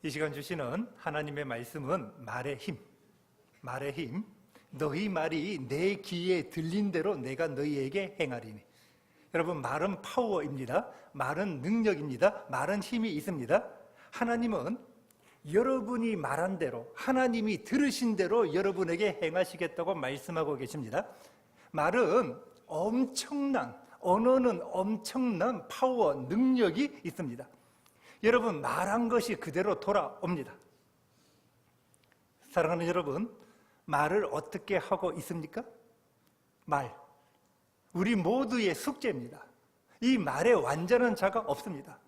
이 시간 주시는 하나님의 말씀은 말의 힘, 말의 힘. 너희 말이 내 귀에 들린 대로 내가 너희에게 행하리니. 여러분, 말은 파워입니다. 말은 능력입니다. 말은 힘이 있습니다. 하나님은 여러분이 말한 대로, 하나님이 들으신 대로 여러분에게 행하시겠다고 말씀하고 계십니다. 말은 엄청난, 언어는 엄청난 파워, 능력이 있습니다. 여러분, 말한 것이 그대로 돌아옵니다. 사랑하는 여러분, 말을 어떻게 하고 있습니까? 말, 우리 모두의 숙제입니다. 이 말에 완전한 자가 없습니다.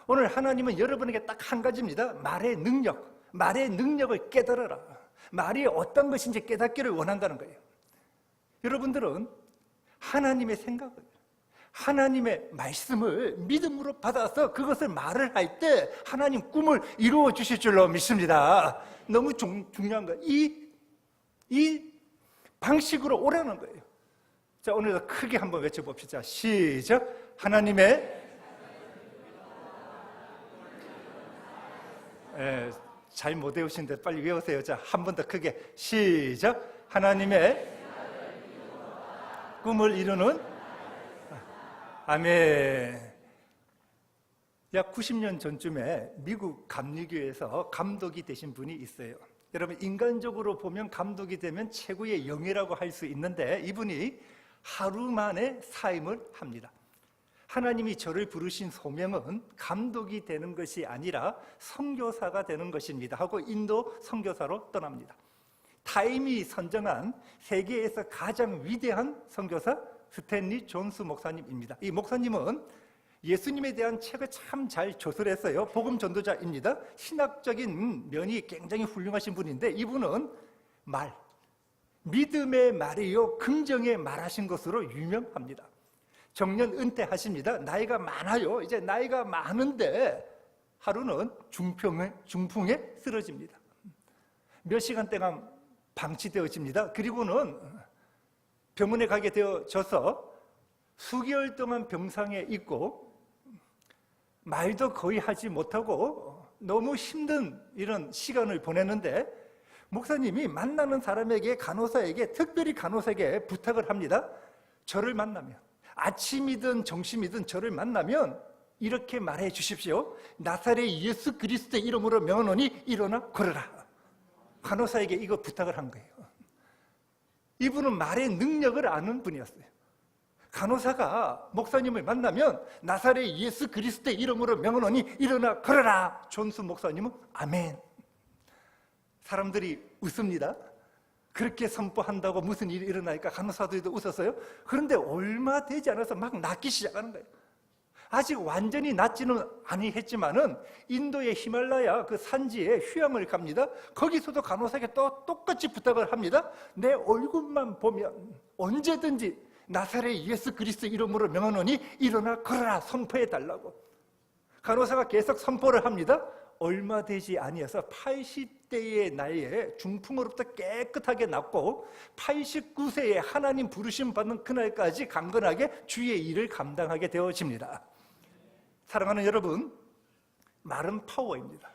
오늘 하나님은 여러분에게 딱 한 가지입니다. 말의 능력, 말의 능력을 깨달아라. 말이 어떤 것인지 깨닫기를 원한다는 거예요. 여러분들은 하나님의 생각을, 하나님의 말씀을 믿음으로 받아서 그것을 말을 할 때 하나님 꿈을 이루어 주실 줄로 믿습니다. 너무 중요한 거예요. 이 방식으로 오라는 거예요. 자, 오늘도 크게 한번 외쳐봅시다. 시작. 하나님의 잘 못 외우시는데 빨리 외우세요. 자, 한 번 더 크게 시작. 하나님의 꿈을 이루는 아멘. 약 90년 전쯤에 미국 감리교에서 감독이 되신 분이 있어요. 여러분, 인간적으로 보면 감독이 되면 최고의 영예라고 할 수 있는데 이분이 하루 만에 사임을 합니다. 하나님이 저를 부르신 소명은 감독이 되는 것이 아니라 선교사가 되는 것입니다 하고 인도 선교사로 떠납니다. 타임이 선정한 세계에서 가장 위대한 선교사 스탠리 존스 목사님입니다. 이 목사님은 예수님에 대한 책을 참 잘 조설했어요. 복음 전도자입니다. 신학적인 면이 굉장히 훌륭하신 분인데 이분은 믿음의 말이요 긍정의 말하신 것으로 유명합니다. 정년 은퇴하십니다. 나이가 많아요. 이제 나이가 많은데 하루는 중풍에 쓰러집니다. 몇 시간 동안 방치되어집니다. 그리고는 병원에 가게 되어져서 수개월 동안 병상에 있고 말도 거의 하지 못하고 너무 힘든 이런 시간을 보내는데 목사님이 만나는 사람에게, 간호사에게, 특별히 간호사에게 부탁을 합니다. 저를 만나면, 아침이든 점심이든 저를 만나면 이렇게 말해 주십시오. 나사렛 예수 그리스도의 이름으로 명하노니 일어나 걸어라. 간호사에게 이거 부탁을 한 거예요. 이분은 말의 능력을 아는 분이었어요. 간호사가 목사님을 만나면 나사렛 예수 그리스도의 이름으로 명하노니 일어나 걸어라. 존스 목사님은 아멘. 사람들이 웃습니다. 그렇게 선포한다고 무슨 일이 일어나니까 간호사들도 웃었어요. 그런데 얼마 되지 않아서 막 낫기 시작하는 거예요. 아직 완전히 낫지는 아니했지만은 인도의 히말라야 그 산지에 휴양을 갑니다. 거기서도 간호사에게 또 똑같이 부탁을 합니다. 내 얼굴만 보면 언제든지 나사렛 예수 그리스도 이름으로 명하노니 일어나 걸어라 선포해달라고. 간호사가 계속 선포를 합니다. 얼마 되지 아니어서 80대의 나이에 중풍으로부터 깨끗하게 낫고 89세에 하나님 부르심 받는 그날까지 강건하게 주의 일을 감당하게 되어집니다. 사랑하는 여러분, 말은 파워입니다.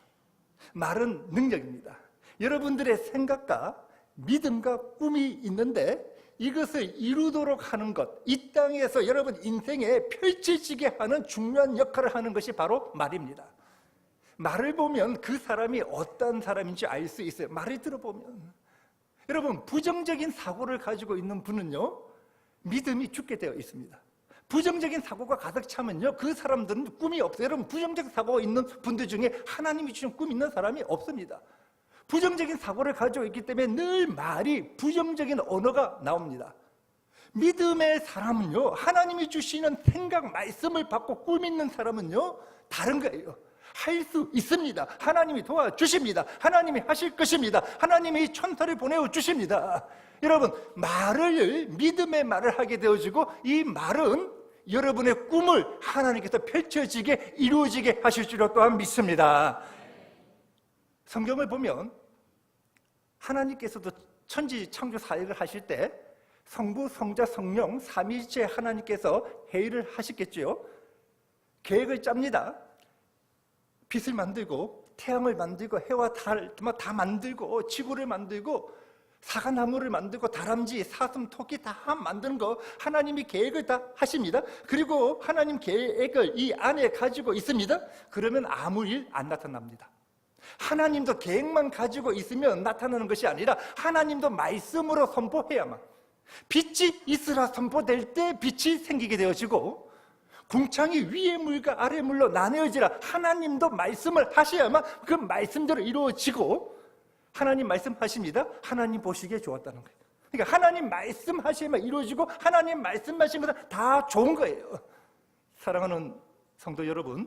말은 능력입니다. 여러분들의 생각과 믿음과 꿈이 있는데 이것을 이루도록 하는 것, 이 땅에서 여러분 인생에 펼쳐지게 하는 중요한 역할을 하는 것이 바로 말입니다. 말을 보면 그 사람이 어떤 사람인지 알 수 있어요. 말을 들어보면. 여러분, 부정적인 사고를 가지고 있는 분은요, 믿음이 죽게 되어 있습니다. 부정적인 사고가 가득 차면요, 그 사람들은 꿈이 없어요. 여러분, 부정적 사고가 있는 분들 중에 하나님이 주신 꿈 있는 사람이 없습니다. 부정적인 사고를 가지고 있기 때문에 늘 말이, 부정적인 언어가 나옵니다. 믿음의 사람은요, 하나님이 주시는 생각, 말씀을 받고 꿈 있는 사람은요, 다른 거예요. 할 수 있습니다. 하나님이 도와주십니다. 하나님이 하실 것입니다. 하나님이 천사를 보내어 주십니다. 여러분, 믿음의 말을 하게 되어지고 이 말은 여러분의 꿈을 하나님께서 펼쳐지게, 이루어지게 하실 줄로 또한 믿습니다. 성경을 보면 하나님께서도 천지 창조 사역을 하실 때 성부, 성자, 성령 삼위일체 하나님께서 회의를 하셨겠지요. 계획을 짭니다. 빛을 만들고 태양을 만들고 해와 달 다 만들고 지구를 만들고 사과나무를 만들고 다람쥐, 사슴, 토끼 다 만드는 거 하나님이 계획을 다 하십니다. 그리고 하나님 계획을 이 안에 가지고 있습니다. 그러면 아무 일 안 나타납니다. 하나님도 계획만 가지고 있으면 나타나는 것이 아니라 하나님도 말씀으로 선포해야만, 빛이 있으라 선포될 때 빛이 생기게 되어지고 궁창이 위의 물과 아래 물로 나뉘어지라 하나님도 말씀을 하셔야만 그 말씀대로 이루어지고, 하나님 말씀하십니다. 하나님 보시기에 좋았다는 거예요. 그러니까 하나님 말씀하시면 이루어지고 하나님 말씀하신 것은 다 좋은 거예요. 사랑하는 성도 여러분,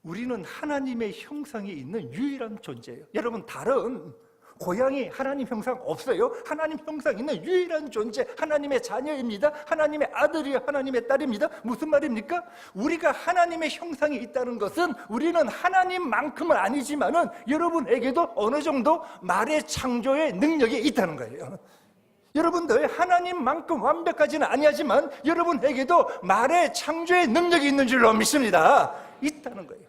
우리는 하나님의 형상이 있는 유일한 존재예요. 여러분, 다른 고양이 하나님 형상 없어요. 하나님 형상 있는 유일한 존재, 하나님의 자녀입니다. 하나님의 아들이요, 하나님의 딸입니다. 무슨 말입니까? 우리가 하나님의 형상이 있다는 것은 우리는 하나님만큼은 아니지만은 여러분에게도 어느 정도 말의 창조의 능력이 있다는 거예요. 여러분들 하나님만큼 완벽하지는 아니하지만 여러분에게도 말의 창조의 능력이 있는 줄로 믿습니다. 있다는 거예요.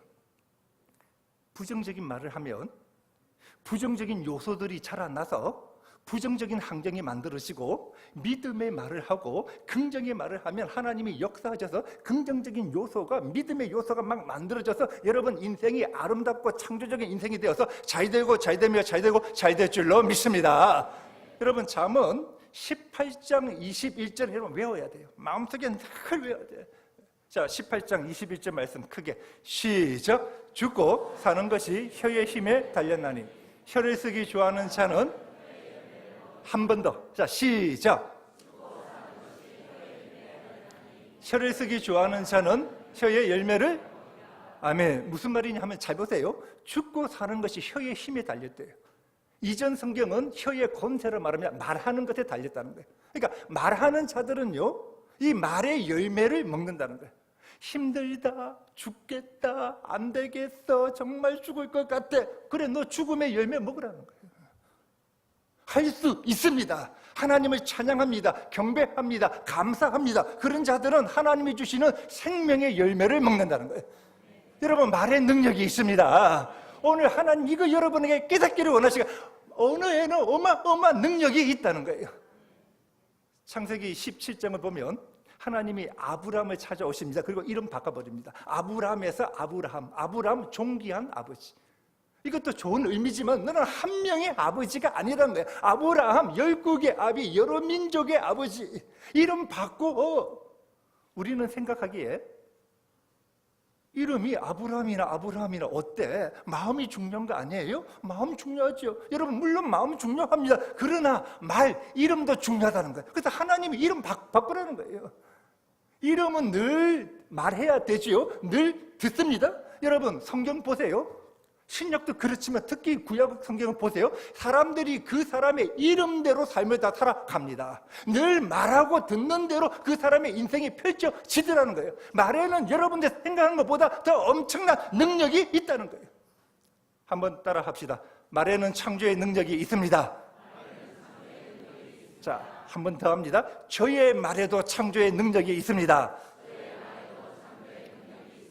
부정적인 말을 하면 부정적인 요소들이 자라나서 부정적인 환경이 만들어지고, 믿음의 말을 하고 긍정의 말을 하면 하나님이 역사하셔서 긍정적인 요소가, 믿음의 요소가 막 만들어져서 여러분 인생이 아름답고 창조적인 인생이 되어서 잘 되고 잘 되며 잘 되고 잘 될 줄로 믿습니다. 여러분, 잠언 18장 21절 여러분 외워야 돼요. 마음속에 늘 외워야 돼요. 자, 18장 21절 말씀 크게 시작. 죽고 사는 것이 혀의 힘에 달렸나니 혀를 쓰기 좋아하는 자는, 한 번 더. 자, 시작. 혀를 쓰기 좋아하는 자는 혀의 열매를, 아멘. 무슨 말이냐 하면 잘 보세요. 죽고 사는 것이 혀의 힘에 달렸대요. 이전 성경은 혀의 권세를 말하면 말하는 것에 달렸다는 거예요. 그러니까 말하는 자들은요, 이 말의 열매를 먹는다는 거예요. 힘들다, 죽겠다, 안 되겠어, 정말 죽을 것 같아. 그래, 너 죽음의 열매 먹으라는 거예요. 할 수 있습니다. 하나님을 찬양합니다. 경배합니다. 감사합니다. 그런 자들은 하나님이 주시는 생명의 열매를 먹는다는 거예요. 여러분, 말의 능력이 있습니다. 오늘 하나님 이거 여러분에게 깨닫기를 원하시고, 언어에는 어마어마한 능력이 있다는 거예요. 창세기 17장을 보면 하나님이 아브람을 찾아오십니다. 그리고 이름 바꿔버립니다. 아브람에서 아브라함, 아브람 존귀한 아버지. 이것도 좋은 의미지만 너는 한 명의 아버지가 아니라는 거예요. 아브라함, 12개 아비, 여러 민족의 아버지. 이름 바꾸어. 우리는 생각하기에 이름이 아브라함이나 어때? 마음이 중요한 거 아니에요? 마음 중요하죠. 여러분, 물론 마음 중요합니다. 그러나 이름도 중요하다는 거예요. 그래서 하나님이 이름 바꾸라는 거예요. 이름은 늘 말해야 되지요. 늘 듣습니다. 여러분, 성경 보세요. 신약도 그렇지만 특히 구약 성경을 보세요. 사람들이 그 사람의 이름대로 삶을 다 살아갑니다. 늘 말하고 듣는 대로 그 사람의 인생이 펼쳐지더라는 거예요. 말에는 여러분들 생각하는 것보다 더 엄청난 능력이 있다는 거예요. 한번 따라 합시다. 말에는 창조의 능력이 있습니다. 자, 한 번 더 합니다. 저의 말에도 창조의 능력이 있습니다.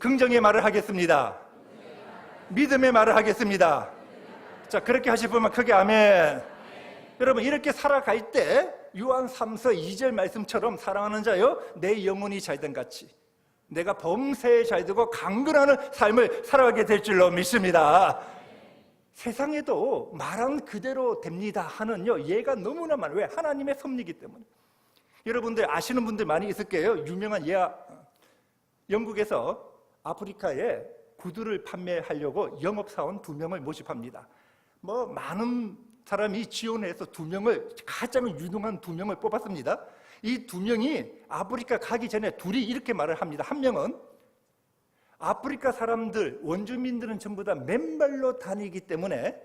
긍정의 말을 하겠습니다. 믿음의 말을 하겠습니다. 자, 그렇게 하실 분만 크게 아멘. 여러분, 이렇게 살아갈 때 요한 3서 2절 말씀처럼, 사랑하는 자여 내 영혼이 잘된 같이 내가 범사에 잘되고 강건하는 삶을 살아가게 될 줄로 믿습니다. 세상에도 말한 그대로 됩니다 하는요 예가 너무나 많아요. 왜? 하나님의 섭리이기 때문에. 여러분들 아시는 분들 많이 있을 거예요. 유명한 예가, 영국에서 아프리카에 구두를 판매하려고 영업사원 2명을 모집합니다. 많은 사람이 지원해서 2명을, 가장 유능한 2명을 뽑았습니다. 이 2명이 아프리카 가기 전에 둘이 이렇게 말을 합니다. 한 명은 아프리카 사람들, 원주민들은 전부 다 맨발로 다니기 때문에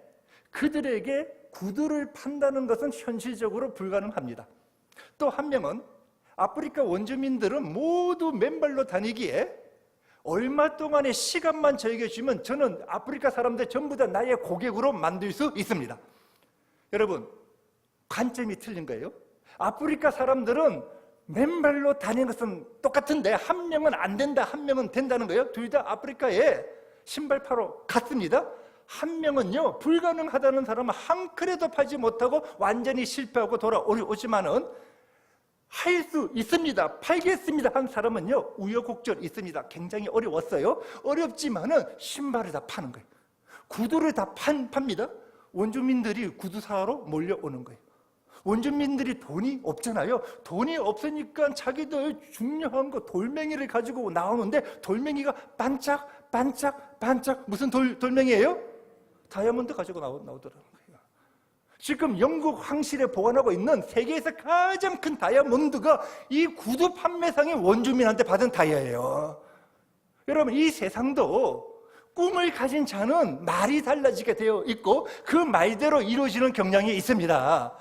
그들에게 구두를 판다는 것은 현실적으로 불가능합니다. 또 한 명은 아프리카 원주민들은 모두 맨발로 다니기에 얼마 동안의 시간만 저에게 주면 저는 아프리카 사람들 전부 다 나의 고객으로 만들 수 있습니다. 여러분, 관점이 틀린 거예요. 아프리카 사람들은 맨발로 다니는 것은 똑같은데 한 명은 안 된다, 한 명은 된다는 거예요. 둘 다 아프리카에 신발파로 갔습니다. 한 명은요, 불가능하다는 사람은 한 컬에도 팔지 못하고 완전히 실패하고 돌아오지만은 할 수 있습니다, 팔겠습니다 한 사람은요, 우여곡절 있습니다. 굉장히 어려웠어요. 어렵지만은 신발을 다 파는 거예요. 구두를 다 팝니다. 원주민들이 구두 사러 몰려오는 거예요. 원주민들이 돈이 없잖아요. 돈이 없으니까 자기들 중요한 거 돌멩이를 가지고 나오는데, 돌멩이가 반짝 반짝 반짝, 무슨 돌멩이에요? 다이아몬드 가지고 나오더라는 거예요. 지금 영국 황실에 보관하고 있는 세계에서 가장 큰 다이아몬드가 이 구두 판매상의 원주민한테 받은 다이아예요. 여러분, 이 세상도 꿈을 가진 자는 말이 달라지게 되어 있고 그 말대로 이루어지는 경향이 있습니다.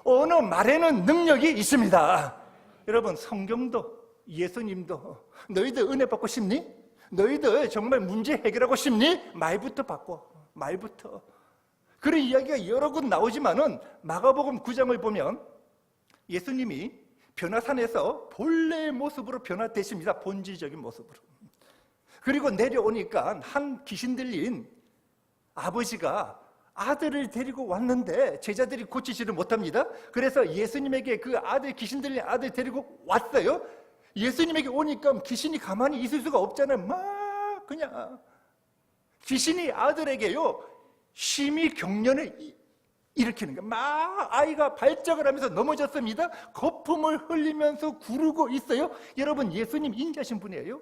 어느 말에는 능력이 있습니다. 여러분, 성경도 예수님도 너희들 은혜 받고 싶니? 너희들 정말 문제 해결하고 싶니? 말부터 바꿔. 말부터. 그런 이야기가 여러 곳 나오지만은 마가복음 9장을 보면 예수님이 변화산에서 본래의 모습으로 변화되십니다. 본질적인 모습으로. 그리고 내려오니까 한 귀신 들린 아버지가 아들을 데리고 왔는데 제자들이 고치지를 못합니다. 그래서 예수님에게 그 아들, 귀신 들린 아들 데리고 왔어요. 예수님에게 오니까 귀신이 가만히 있을 수가 없잖아요. 막 그냥 귀신이 아들에게요, 심히 경련을 일으키는 거예요. 막 아이가 발작을 하면서 넘어졌습니다. 거품을 흘리면서 구르고 있어요. 여러분, 예수님 인자신 분이에요.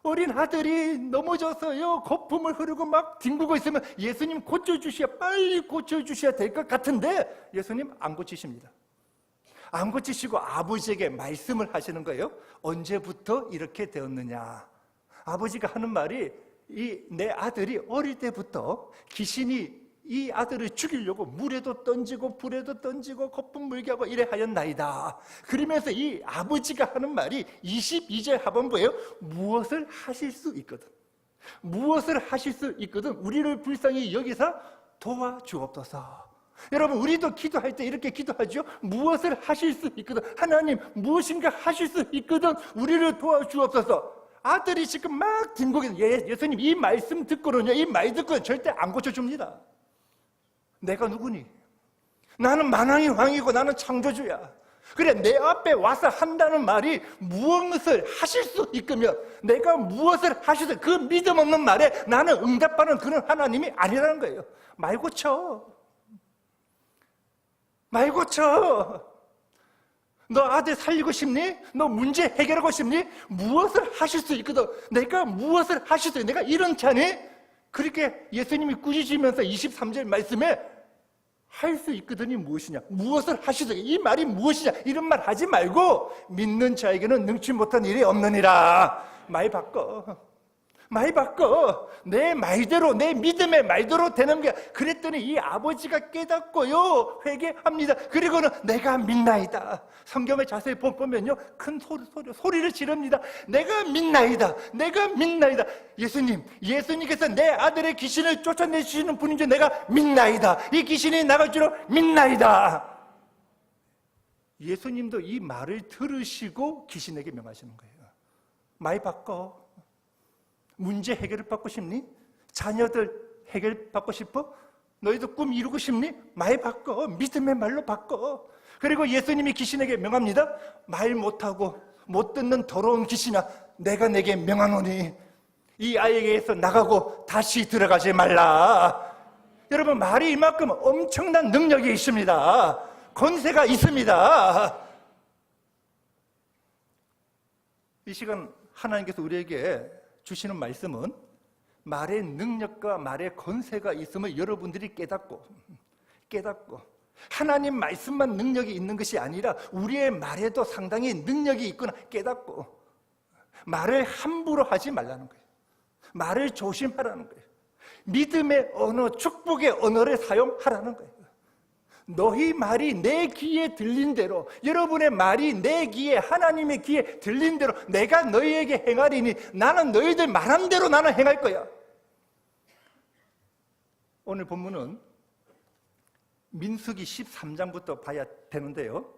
어린 아들이 넘어져서요, 거품을 흐르고 막 뒹구고 있으면 예수님 고쳐주셔야, 빨리 고쳐주셔야 될 것 같은데 예수님 안 고치십니다. 안 고치시고 아버지에게 말씀을 하시는 거예요. 언제부터 이렇게 되었느냐. 아버지가 하는 말이, 내 아들이 어릴 때부터 귀신이 이 아들을 죽이려고 물에도 던지고 불에도 던지고 거품 물게 하고 이래 하였나이다. 그러면서 이 아버지가 하는 말이 22절 하반부예요. 무엇을 하실 수 있거든, 무엇을 하실 수 있거든 우리를 불쌍히 여기서 도와주옵소서. 여러분, 우리도 기도할 때 이렇게 기도하죠. 무엇을 하실 수 있거든, 하나님 무엇인가 하실 수 있거든 우리를 도와주옵소서. 아들이 지금 막 뒹구게, 예수님 이 말씀 듣고는요, 이 말 듣고는 절대 안 고쳐줍니다. 내가 누구니? 나는 만왕의 왕이고 나는 창조주야. 그래, 내 앞에 와서 한다는 말이 무엇을 하실 수 있으면, 내가 무엇을 하실 수, 그 믿음 없는 말에 나는 응답하는 그런 하나님이 아니라는 거예요. 말 고쳐. 말 고쳐. 너 아들 살리고 싶니? 너 문제 해결하고 싶니? 무엇을 하실 수 있거든. 내가 무엇을 하실 수 있니? 내가 이런 자니? 그렇게 예수님이 꾸짖으면서 23절 말씀에 할 수 있거든이 무엇이냐? 무엇을 하실 수 있니? 이 말이 무엇이냐? 이런 말 하지 말고 믿는 자에게는 능치 못한 일이 없느니라. 말 바꿔. 말 바꿔. 내 말대로, 내 믿음의 말대로 되는 게. 그랬더니 이 아버지가 깨닫고요, 회개합니다. 그리고는 내가 믿나이다. 성경을 자세히 보면요, 큰 소리를 지릅니다. 내가 믿나이다. 내가 믿나이다. 예수님께서 내 아들의 귀신을 쫓아내시는 분인 줄 내가 믿나이다. 이 귀신이 나갈 줄을 믿나이다. 예수님도 이 말을 들으시고 귀신에게 명하시는 거예요. 말 바꿔. 문제 해결을 받고 싶니? 자녀들 해결 받고 싶어? 너희도 꿈 이루고 싶니? 말 바꿔. 믿음의 말로 바꿔. 그리고 예수님이 귀신에게 명합니다. 말 못하고 못 듣는 더러운 귀신아, 내가 내게 명하노니 이 아이에게서 나가고 다시 들어가지 말라. 여러분, 말이 이만큼 엄청난 능력이 있습니다. 권세가 있습니다. 이 시간 하나님께서 우리에게 주시는 말씀은 말의 능력과 말의 권세가 있음을 여러분들이 깨닫고 하나님 말씀만 능력이 있는 것이 아니라 우리의 말에도 상당히 능력이 있구나 깨닫고 말을 함부로 하지 말라는 거예요. 말을 조심하라는 거예요. 믿음의 언어, 축복의 언어를 사용하라는 거예요. 너희 말이 내 귀에 들린 대로, 여러분의 말이 내 귀에, 하나님의 귀에 들린 대로 내가 너희에게 행하리니 나는 너희들 말한 대로 나는 행할 거야. 오늘 본문은 민수기 13장부터 봐야 되는데요,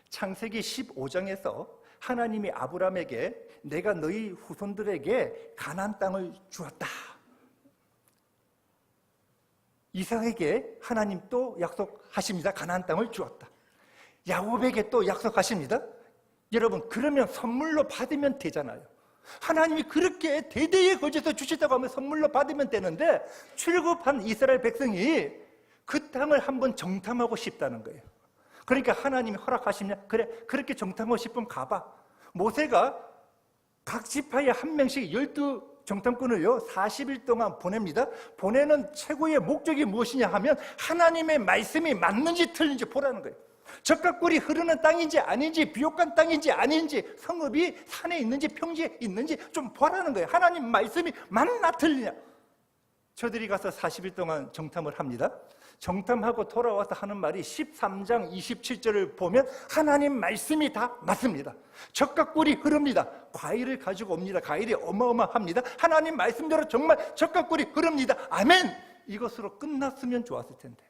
창세기 15장에서 하나님이 아브라함에게 내가 너희 후손들에게 가나안 땅을 주었다. 이삭에게 하나님 또 약속하십니다. 가나안 땅을 주었다. 야곱에게 또 약속하십니다. 여러분, 그러면 선물로 받으면 되잖아요. 하나님이 그렇게 대대에 거쳐서 주시다고 하면 선물로 받으면 되는데, 출애굽한 이스라엘 백성이 그 땅을 한번 정탐하고 싶다는 거예요. 그러니까 하나님이 허락하시냐? 그래, 그렇게 정탐하고 싶으면 가봐. 모세가 각 지파에 한 명씩 12 정탐꾼을요 40일 동안 보냅니다. 보내는 최고의 목적이 무엇이냐 하면 하나님의 말씀이 맞는지 틀린지 보라는 거예요. 젖과 꿀이 흐르는 땅인지 아닌지, 비옥한 땅인지 아닌지, 성읍이 산에 있는지 평지에 있는지 좀 보라는 거예요. 하나님 말씀이 맞나 틀리냐. 저들이 가서 40일 동안 정탐을 합니다. 정탐하고 돌아와서 하는 말이 13장 27절을 보면 하나님 말씀이 다 맞습니다. 젖과 꿀이 흐릅니다. 과일을 가지고 옵니다. 과일이 어마어마합니다. 하나님 말씀대로 정말 젖과 꿀이 흐릅니다. 아멘! 이것으로 끝났으면 좋았을 텐데.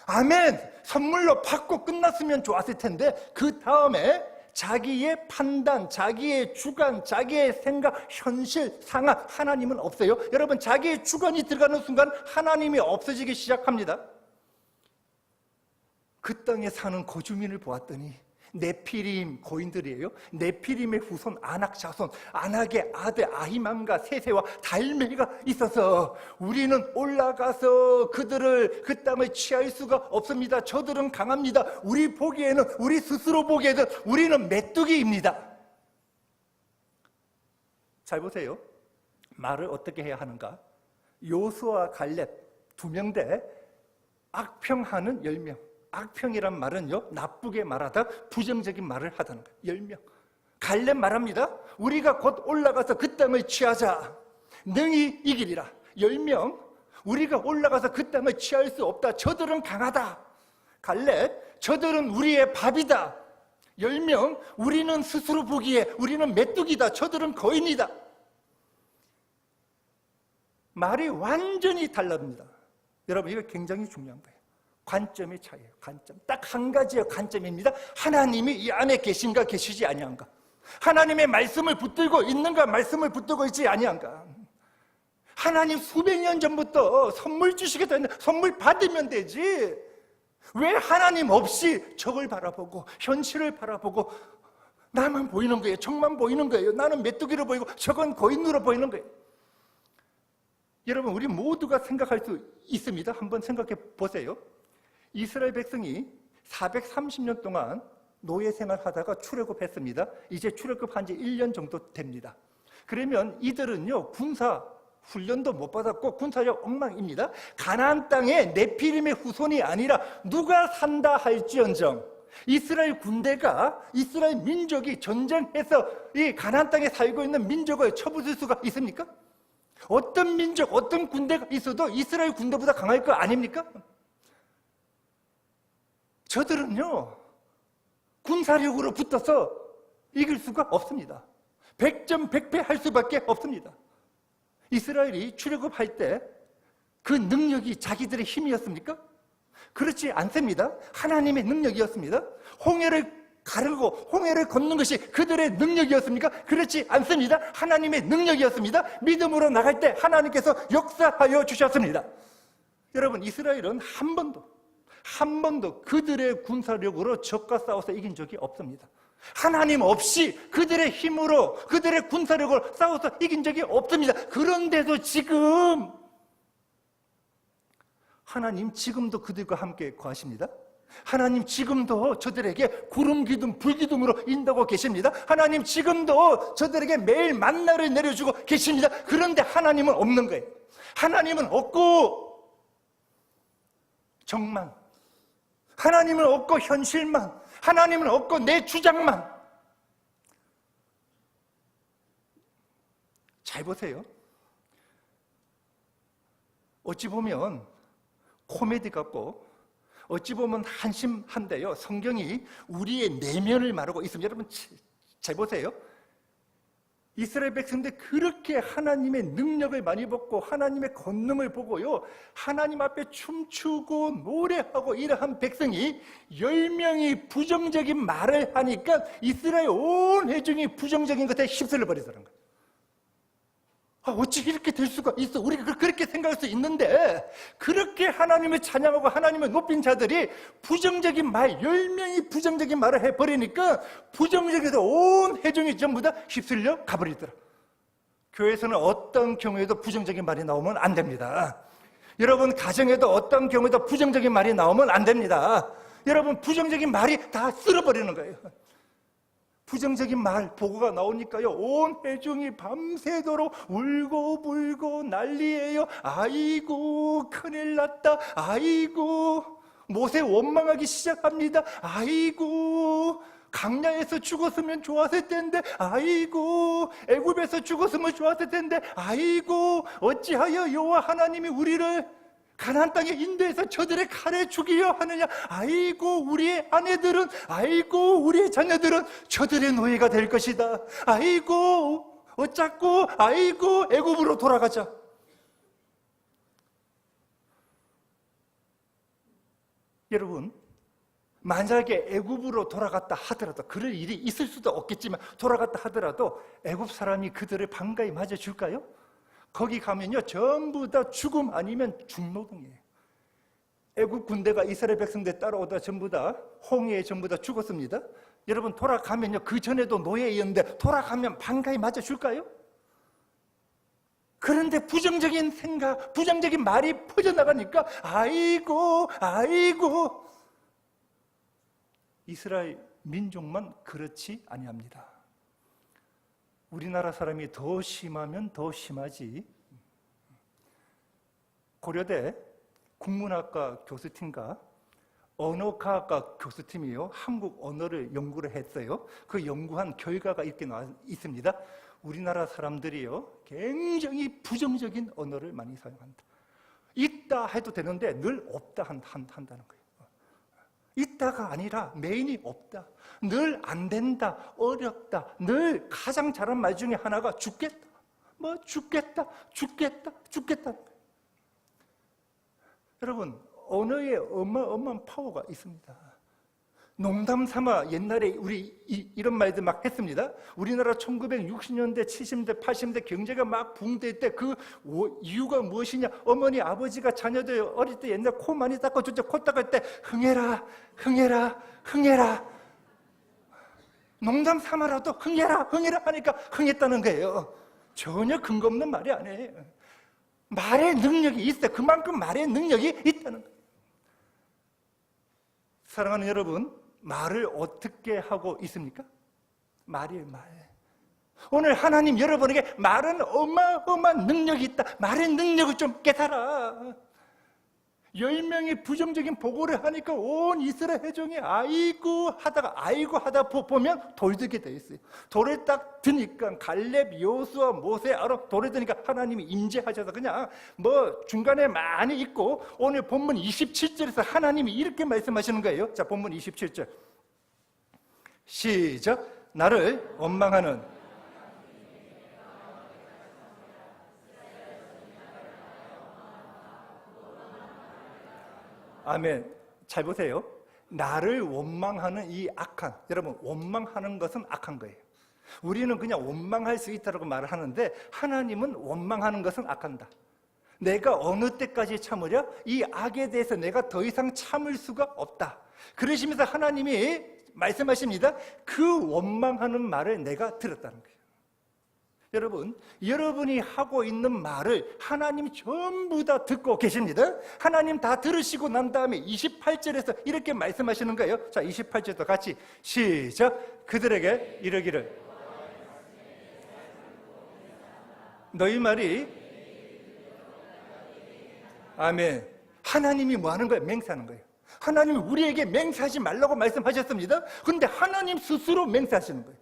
아멘! 선물로 받고 끝났으면 좋았을 텐데, 그 다음에 자기의 판단, 자기의 주관, 자기의 생각, 현실, 상황, 하나님은 없어요. 여러분, 자기의 주관이 들어가는 순간 하나님이 없어지기 시작합니다. 그 땅에 사는 거주민을 보았더니 네피림 고인들이에요. 네피림의 후손 아낙 자손, 아낙의 아들 아히맘과 세세와 달메가 있어서 우리는 올라가서 그들을 그 땅을 취할 수가 없습니다. 저들은 강합니다. 우리 보기에는, 우리 스스로 보기에는 우리는 메뚜기입니다. 잘 보세요. 말을 어떻게 해야 하는가? 요수와 갈렙 2명 대 악평하는 10명. 악평이란 말은요, 나쁘게 말하다, 부정적인 말을 하다는 거예요. 10명. 갈렙 말합니다. 우리가 곧 올라가서 그 땅을 취하자. 능히 이기리라. 10명. 우리가 올라가서 그 땅을 취할 수 없다. 저들은 강하다. 갈렙. 저들은 우리의 밥이다. 10명. 우리는 스스로 보기에 우리는 메뚜기다. 저들은 거인이다. 말이 완전히 달라집니다. 여러분, 이거 굉장히 중요한 거예요. 관점의 차이예요. 관점. 딱 한 가지의 관점입니다. 하나님이 이 안에 계신가 계시지 아니한가. 하나님의 말씀을 붙들고 있는가, 말씀을 붙들고 있지 아니한가. 하나님 수백 년 전부터 선물 주시겠다 했는데 선물 받으면 되지. 왜 하나님 없이 적을 바라보고 현실을 바라보고 나만 보이는 거예요. 적만 보이는 거예요. 나는 메뚜기로 보이고 적은 거인으로 보이는 거예요. 여러분, 우리 모두가 생각할 수 있습니다. 한번 생각해 보세요. 이스라엘 백성이 430년 동안 노예 생활하다가 출애굽했습니다. 이제 출애굽한 지 1년 정도 됩니다. 그러면 이들은요, 군사 훈련도 못 받았고 군사력 엉망입니다. 가나안 땅에 네피림의 후손이 아니라 누가 산다 할지언정 이스라엘 군대가, 이스라엘 민족이 전쟁해서 이 가나안 땅에 살고 있는 민족을 쳐부술 수가 있습니까? 어떤 민족, 어떤 군대가 있어도 이스라엘 군대보다 강할 거 아닙니까? 저들은요, 군사력으로 붙어서 이길 수가 없습니다. 100점 100패 할 수밖에 없습니다. 이스라엘이 출애굽할 때 그 능력이 자기들의 힘이었습니까? 그렇지 않습니다. 하나님의 능력이었습니다. 홍해를 가르고 홍해를 걷는 것이 그들의 능력이었습니까? 그렇지 않습니다. 하나님의 능력이었습니다. 믿음으로 나갈 때 하나님께서 역사하여 주셨습니다. 여러분, 이스라엘은 한 번도 그들의 군사력으로 적과 싸워서 이긴 적이 없습니다. 하나님 없이 그들의 힘으로, 그들의 군사력으로 싸워서 이긴 적이 없습니다. 그런데도 지금 하나님 지금도 그들과 함께 거하십니다. 하나님 지금도 저들에게 구름 기둥, 불 기둥으로 인도하고 계십니다. 하나님 지금도 저들에게 매일 만나를 내려주고 계십니다. 그런데 하나님은 없는 거예요. 하나님은 없고 정만, 하나님은 없고 현실만, 하나님은 없고 내 주장만. 잘 보세요. 어찌 보면 코미디 같고 어찌 보면 한심한데요, 성경이 우리의 내면을 말하고 있습니다. 여러분 잘 보세요. 이스라엘 백성들 그렇게 하나님의 능력을 많이 받고 하나님의 권능을 보고요, 하나님 앞에 춤추고 노래하고 이러한 백성이 10명이 부정적인 말을 하니까 이스라엘 온 회중이 부정적인 것에 휩쓸려 버리더라는 거예요. 어찌 이렇게 될 수가 있어? 우리가 그렇게 생각할 수 있는데, 그렇게 하나님을 찬양하고 하나님을 높인 자들이 부정적인 말, 10명이 부정적인 말을 해버리니까 부정적에도 온 회중이 전부 다 휩쓸려 가버리더라. 교회에서는 어떤 경우에도 부정적인 말이 나오면 안 됩니다. 여러분 가정에도 어떤 경우에도 부정적인 말이 나오면 안 됩니다. 여러분 부정적인 말이 다 쓸어버리는 거예요. 부정적인 말, 보고가 나오니까요, 온 회중이 밤새도록 울고 불고 난리예요. 아이고 큰일 났다. 아이고 모세 원망하기 시작합니다. 아이고 강야에서 죽었으면 좋았을 텐데, 아이고 애굽에서 죽었으면 좋았을 텐데, 아이고 어찌하여 여호와 하나님이 우리를 가나안 땅에 인도해서 저들의 칼에 죽이려 하느냐. 아이고 우리의 아내들은, 아이고 우리의 자녀들은 저들의 노예가 될 것이다. 아이고 어쩌고, 아이고 애굽으로 돌아가자. 여러분 만약에 애굽으로 돌아갔다 하더라도, 그럴 일이 있을 수도 없겠지만 돌아갔다 하더라도 애굽 사람이 그들을 반가이 맞아줄까요? 거기 가면요 전부 다 죽음 아니면 중노동이에요. 애국 군대가 이스라엘 백성들 따라오다 전부 다 홍해에 전부 다 죽었습니다. 여러분 돌아가면요, 그 전에도 노예였는데 돌아가면 반가이 맞아줄까요? 그런데 부정적인 생각, 부정적인 말이 퍼져나가니까 아이고 아이고. 이스라엘 민족만 그렇지 아니합니다. 우리나라 사람이 더 심하면 더 심하지. 고려대 국문학과 교수팀과 언어과학과 교수팀이요, 한국 언어를 연구를 했어요. 그 연구한 결과가 이렇게 나와 있습니다. 우리나라 사람들이요 굉장히 부정적인 언어를 많이 사용한다. 있다 해도 되는데 늘 없다 한다는 거예요. 있다가 아니라 메인이 없다, 늘 안 된다, 어렵다, 늘 가장 잘한 말 중에 하나가 죽겠다, 뭐 죽겠다, 죽겠다, 죽겠다. 여러분 언어에 어마어마한 파워가 있습니다. 농담 삼아 옛날에 우리 이런 말들 막 했습니다. 우리나라 1960년대, 70년대, 80년대 경제가 막 붕괴할 때 그 이유가 무엇이냐? 어머니, 아버지가 자녀들 어릴 때 옛날 코 많이 닦아줬죠. 코 닦을 때 흥해라, 흥해라, 흥해라. 농담 삼아라도 흥해라, 흥해라 하니까 흥했다는 거예요. 전혀 근거 없는 말이 아니에요. 말의 능력이 있어요. 그만큼 말의 능력이 있다는 거예요. 사랑하는 여러분, 말을 어떻게 하고 있습니까? 말이에요, 말. 오늘 하나님 여러분에게 말은 어마어마한 능력이 있다. 말의 능력을 좀 깨달아. 10명이 부정적인 보고를 하니까 온 이스라엘 회중이 아이고 하다 보면 돌 들게 돼 있어요. 돌을 딱 드니까 갈렙, 여호수아, 모세, 아론 돌을 드니까 하나님이 임재하셔서 그냥 뭐 중간에 많이 있고, 오늘 본문 27절에서 하나님이 이렇게 말씀하시는 거예요. 자, 본문 27절 시작. 나를 원망하는 아멘. 잘 보세요. 나를 원망하는 이 악한, 여러분 원망하는 것은 악한 거예요. 우리는 그냥 원망할 수 있다고 말을 하는데 하나님은 원망하는 것은 악한다. 내가 어느 때까지 참으랴? 이 악에 대해서 내가 더 이상 참을 수가 없다. 그러시면서 하나님이 말씀하십니다. 그 원망하는 말을 내가 들었다는 거예요. 여러분, 여러분이 하고 있는 말을 하나님이 전부 다 듣고 계십니다. 하나님 다 들으시고 난 다음에 28절에서 이렇게 말씀하시는 거예요. 자, 28절도 같이 시작. 그들에게 이르기를 너희 말이 아멘. 하나님이 뭐 하는 거예요? 맹세하는 거예요. 하나님이 우리에게 맹세하지 말라고 말씀하셨습니다. 그런데 하나님 스스로 맹세하시는 거예요.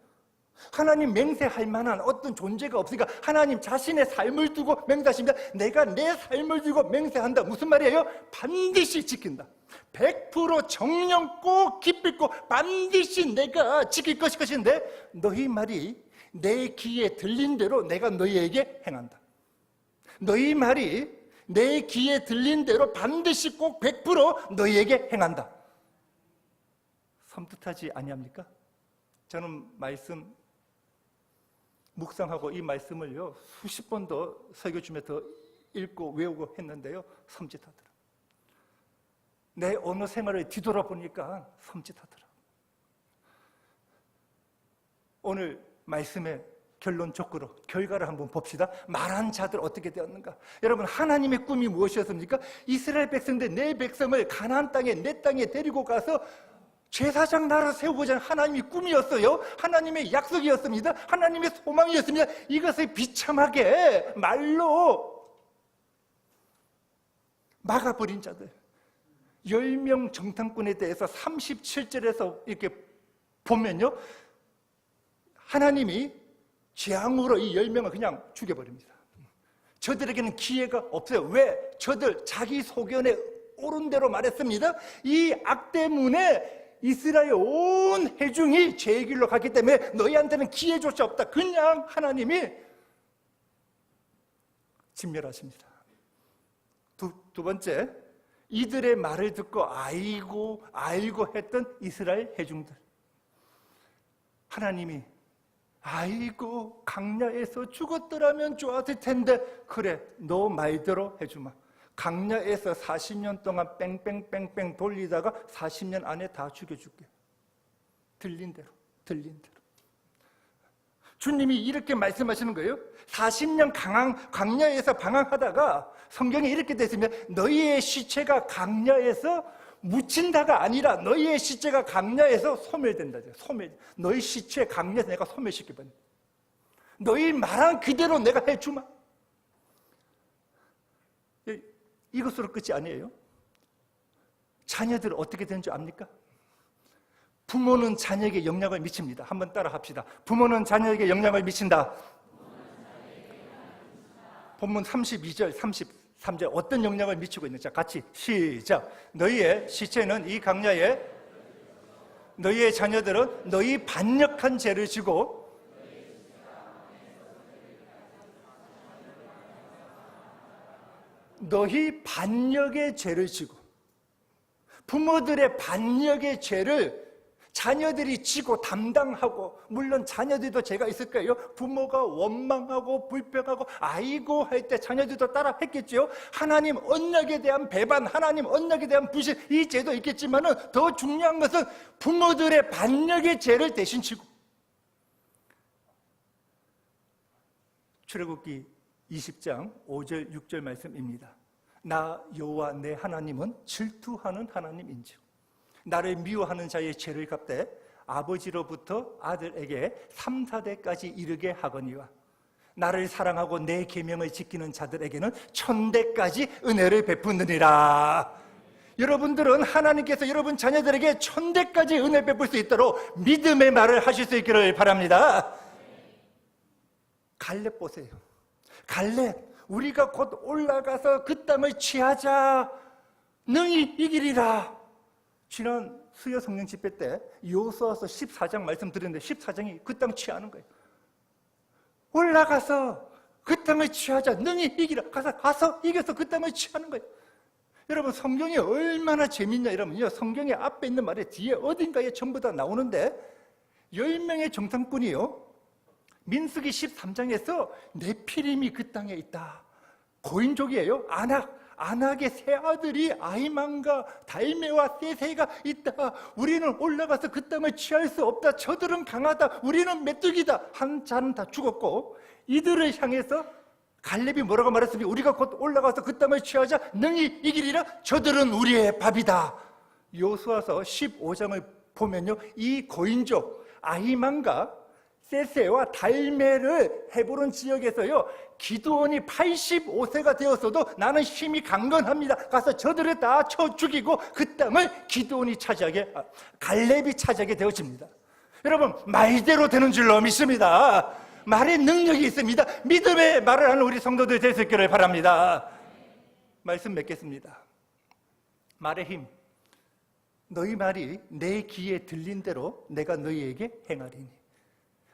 하나님 맹세할 만한 어떤 존재가 없으니까 하나님 자신의 삶을 두고 맹세하십니다. 내가 내 삶을 두고 맹세한다. 무슨 말이에요? 반드시 지킨다. 100% 정령 꼭 기필코 반드시 내가 지킬 것인데 너희 말이 내 귀에 들린 대로 내가 너희에게 행한다. 너희 말이 내 귀에 들린 대로 반드시 꼭 100% 너희에게 행한다. 섬뜩하지 아니합니까? 저는 말씀 묵상하고 이 말씀을요 수십 번 더 설교 중에 더 읽고 외우고 했는데요, 섬찟하더라. 내 언어 생활을 뒤돌아보니까 섬찟하더라. 오늘 말씀의 결론적으로 결과를 한번 봅시다. 말한 자들 어떻게 되었는가? 여러분, 하나님의 꿈이 무엇이었습니까? 이스라엘 백성들, 내 백성을 가나안 땅에, 내 땅에 데리고 가서 제사장 나라 세우고자 하는 하나님의 꿈이었어요. 하나님의 약속이었습니다. 하나님의 소망이었습니다. 이것을 비참하게 말로 막아버린 자들, 10명 정탐꾼에 대해서 37절에서 이렇게 보면요, 하나님이 재앙으로 이 10명을 그냥 죽여버립니다. 저들에게는 기회가 없어요. 왜? 저들 자기 소견에 옳은 대로 말했습니다. 이 악 때문에 이스라엘 온 회중이 죄의 길로 갔기 때문에 너희한테는 기회조차 없다. 그냥 하나님이 진멸하십니다. 두 번째, 이들의 말을 듣고 알고 했던 이스라엘 회중들. 하나님이 아이고 강야에서 죽었더라면 좋았을 텐데, 그래 너 말대로 해주마. 강야에서 40년 동안 뺑뺑뺑뺑 돌리다가 40년 안에 다 죽여줄게. 들린 대로. 주님이 이렇게 말씀하시는 거예요. 40년 강야에서 방황하다가 성경에 이렇게 되어 있으면 너희의 시체가 강야에서 묻힌다가 아니라 너희의 시체가 강야에서 소멸된다. 너희 시체 강야에서 내가 소멸시켜버린다. 너희 말한 그대로 내가 해주마. 이것으로 끝이 아니에요. 자녀들 어떻게 되는 줄 압니까? 부모는 자녀에게 영향을 미칩니다. 한번 따라 합시다. 부모는 자녀에게 영향을 미친다. 본문 32절, 33절 어떤 영향을 미치고 있는지 같이 시작. 너희의 시체는 이 강야에, 너희의 자녀들은 너희 반역한 죄를 지고 너희 반역의 죄를 지고, 부모들의 반역의 죄를 자녀들이 지고 담당하고, 물론 자녀들도 죄가 있을 거예요. 부모가 원망하고 불평하고 아이고 할 때 자녀들도 따라 했겠죠. 하나님 언약에 대한 배반, 하나님 언약에 대한 부실, 이 죄도 있겠지만은 더 중요한 것은 부모들의 반역의 죄를 대신 지고. 출애굽기 20장 5절 6절 말씀입니다. 나 여호와 내 하나님은 질투하는 하나님인즉 나를 미워하는 자의 죄를 갚되 아버지로부터 아들에게 3, 4대까지 이르게 하거니와 나를 사랑하고 내 계명을 지키는 자들에게는 1000대까지 은혜를 베푸느니라. 여러분들은 하나님께서 여러분 자녀들에게 1000대까지 은혜 베풀 수 있도록 믿음의 말을 하실 수 있기를 바랍니다. 갈렙 보세요. 갈렙, 우리가 곧 올라가서 그 땅을 취하자. 능히 이기리라. 지난 수요 성령 집회 때 여호수아서 14장 말씀드렸는데 14장이 그 땅 취하는 거예요. 올라가서 그 땅을 취하자. 능히 이기라. 가서 이겨서 그 땅을 취하는 거예요. 여러분, 성경이 얼마나 재밌냐 이러면요, 성경의 앞에 있는 말에 뒤에 어딘가에 전부 다 나오는데 10명의 정탐꾼이요, 민수기 13장에서 네피림이 그 땅에 있다. 고인족이에요. 아낙의 세 아들이 아히만과 달메와 세세가 있다. 우리는 올라가서 그 땅을 취할 수 없다. 저들은 강하다. 우리는 메뚜기다. 한 자는 다 죽었고, 이들을 향해서 갈렙이 뭐라고 말했습니까? 우리가 곧 올라가서 그 땅을 취하자. 능히 이기리라. 저들은 우리의 밥이다. 여호수아서 15장을 보면요, 이 고인족 아히만과 세세와 달메를 헤브론 지역에서요, 기드온이 85세가 되었어도 나는 힘이 강건합니다. 가서 저들을 다 쳐 죽이고 그 땅을 기드온이 갈렙이 차지하게 되어집니다. 여러분, 말대로 되는 줄로 믿습니다. 말의 능력이 있습니다. 믿음의 말을 하는 우리 성도들 될 수 있기를 바랍니다. 말씀 맺겠습니다. 말의 힘. 너희 말이 내 귀에 들린 대로 내가 너희에게 행하리니.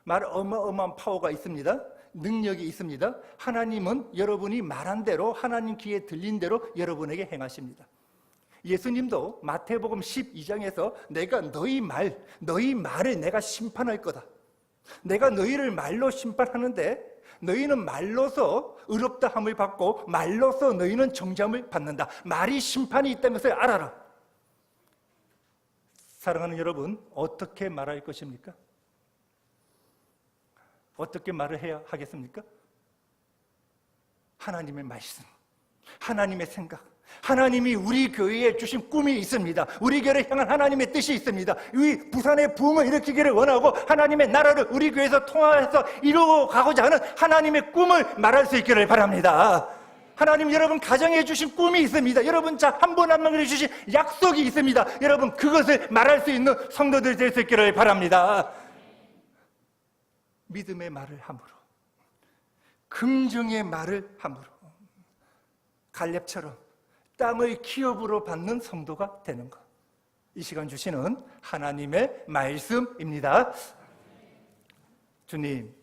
말 어마어마한 파워가 있습니다. 능력이 있습니다. 하나님은 여러분이 말한 대로, 하나님 귀에 들린 대로 여러분에게 행하십니다. 예수님도 마태복음 12장에서 내가 너희 말을 내가 심판할 거다. 내가 너희를 말로 심판하는데 너희는 말로서 의롭다함을 받고 말로서 너희는 정죄함을 받는다. 말이 심판이 있다면서 알아라. 사랑하는 여러분, 어떻게 말할 것입니까? 어떻게 말을 해야 하겠습니까? 하나님의 말씀, 하나님의 생각, 하나님이 우리 교회에 주신 꿈이 있습니다. 우리 교회를 향한 하나님의 뜻이 있습니다. 이 부산의 부흥을 일으키기를 원하고 하나님의 나라를 우리 교회에서 통합해서 이루어가고자 하는 하나님의 꿈을 말할 수 있기를 바랍니다. 하나님, 여러분 가정에 주신 꿈이 있습니다. 여러분 자 한 분 한 명에게 주신 약속이 있습니다. 여러분 그것을 말할 수 있는 성도들 될 수 있기를 바랍니다. 믿음의 말을 함으로, 긍정의 말을 함으로, 갈렙처럼 땅의 기업으로 받는 성도가 되는 것, 이 시간 주시는 하나님의 말씀입니다. 주님,